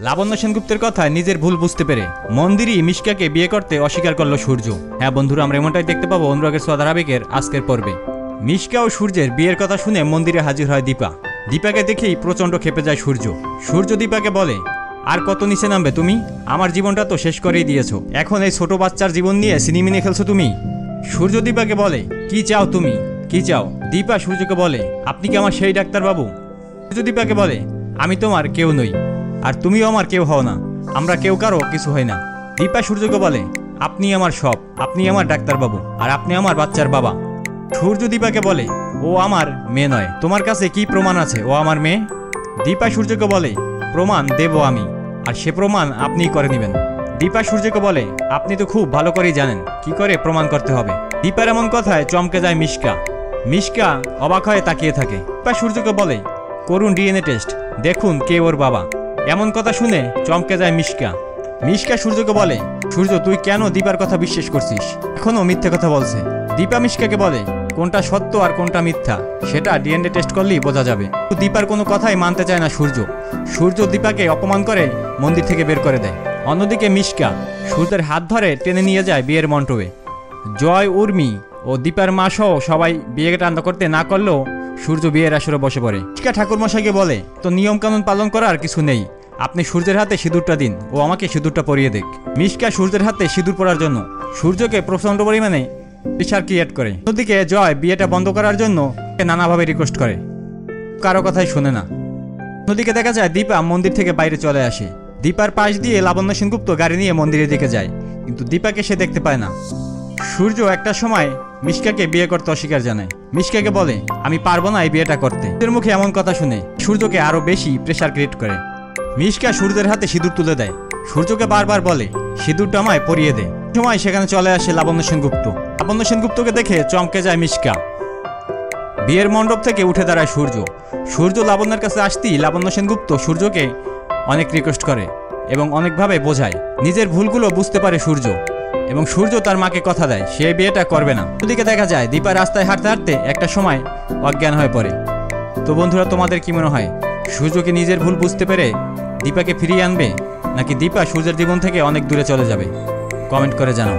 লাবণ্য সেনগুপ্তের কথায় নিজের ভুল বুঝতে পেরে মন্দিরই মিশকাকে বিয়ে করতে অস্বীকার করল সূর্য। হ্যাঁ বন্ধুরা, আমরা এমনটাই দেখতে পাবো অনুরাগের ছোঁয়া ধারাবাহিকের আজকের পর্বে। মিশকা ও সূর্যের বিয়ের কথা শুনে মন্দিরে হাজির হয় দীপা। দীপাকে দেখেই প্রচণ্ড ক্ষেপে যায় সূর্য। সূর্য দীপাকে বলে, আর কত নিচে নামবে তুমি? আমার জীবনটা তো শেষ করেই দিয়েছো, এখন এই ছোট বাচ্চার জীবন নিয়ে সিনেমিনে খেলছো তুমি। সূর্য দীপাকে বলে, কি চাও তুমি, কি চাও? দীপা সূর্যকে বলে, আপনি কি আমার সেই ডাক্তারবাবু? সূর্য দীপাকে বলে, আমি তোমার কেউ নই, আর তুমিও আমার কেউ হও না, আমরা কেউ কারো কিছু হয় না। দীপা সূর্যকে বলে, আপনি আমার সব, আপনি আমার ডাক্তারবাবু, আর আপনি আমার বাচ্চার বাবা। সূর্য দীপাকে বলে, ও আমার মেয়ে নয়, তোমার কাছে কি প্রমাণ আছে ও আমার মেয়ে? দীপা সূর্যকে বলে, প্রমাণ দেব আমি, আর সে প্রমাণ আপনিই করে নেবেন। দীপা সূর্যকে বলে, আপনি তো খুব ভালো করেই জানেন কি করে প্রমাণ করতে হবে। দীপার এমন কথায় চমকে যায় মিশকা। মিশকা অবাক হয়ে তাকিয়ে থাকে। দীপা সূর্যকে বলে, করুন ডিএনএ টেস্ট, দেখুন কে ওর বাবা। এমন কথা শুনে চমকে যায় মিশকা। মিশকা সূর্যকে বলে, সূর্য তুই কেন দীপার কথা বিশ্বাস করছিস? এখনো মিথ্যে কথা বলছে। দীপা মিশকাকে বলে, কোনটা সত্য আর কোনটা মিথ্যা সেটা ডিএনএ টেস্ট করলেই বোঝা যাবে। দীপার কোনো কথাই মানতে চায় না সূর্য। সূর্য দীপাকে অপমান করে মন্দির থেকে বের করে দেয়। অন্যদিকে মিশকা সূর্যের হাত ধরে টেনে নিয়ে যায় বিয়ের মণ্ডপে। জয়, উর্মি ও দীপার মা সহ সবাই বিয়েকে টান্দ করতে না করলেও সূর্য বিয়ের আসরে বসে পড়ে। মিশকা ঠাকুরমশাইকে বলে, তো নিয়ম কানুন পালন করার কিছু নেই, আপনি সূর্যের হাতে সিঁদুরটা দিন, ও আমাকে সিঁদুরটা পরিয়ে দেখ। মিশকা সূর্যের হাতে সিঁদুর পরার জন্য সূর্যকে প্রচণ্ড পরিমাণে প্রেশার ক্রিয়েট করে। অন্যদিকে জয় বিয়েটা বন্ধ করার জন্য নানাভাবে রিকোয়েস্ট করে, কারো কথাই শোনে না। অন্যদিকে দেখা যায় দীপা মন্দির থেকে বাইরে চলে আসে। দীপার পাশ দিয়ে লাবণ্য সেনগুপ্ত গাড়ি নিয়ে মন্দিরের দিকে যায়, কিন্তু দীপাকে সে দেখতে পায় না। সূর্য একটা সময় মিশকাকে বিয়ে করতে অস্বীকার জানায়। মিশকাকে বলে, আমি পারবো না এই বিয়েটা করতে। এর মুখে এমন কথা শুনে সূর্যকে আরো বেশি প্রেশার ক্রিয়েট করে। মিশকা সূর্যের হাতে সিঁদুর তুলে দেয়। সূর্যকে বারবার বলে, সিঁদুরটা আমায় পরিয়ে দে। সময় সেখানে চলে আসে লাবণ্য সেনগুপ্ত। লাবণ্য সেনগুপ্তকে দেখে চমকে যায় মিশকা। বিয়ের মণ্ডপ থেকে উঠে দাঁড়ায় সূর্য। সূর্য লাবণ্যের কাছে আসতেই লাবণ্য সেনগুপ্ত সূর্যকে অনেক রিকোয়েস্ট করে এবং অনেকভাবে বোঝায়। নিজের ভুলগুলো বুঝতে পারে সূর্য, এবং সূর্য তার মাকে কথা দেয় সে বিয়েটা করবে না। ওদিকে দেখা যায় দীপা রাস্তায় হাঁটতে হাঁটতে একটা সময় অজ্ঞান হয়ে পড়ে। তো বন্ধুরা, তোমাদের কি মনে হয়, সূর্যকে নিজের ভুল বুঝতে পেরে দীপাকে ফিরিয়ে আনবে, নাকি দীপা সূর্যের জীবন থেকে অনেক দূরে চলে যাবে? কমেন্ট করে জানাও।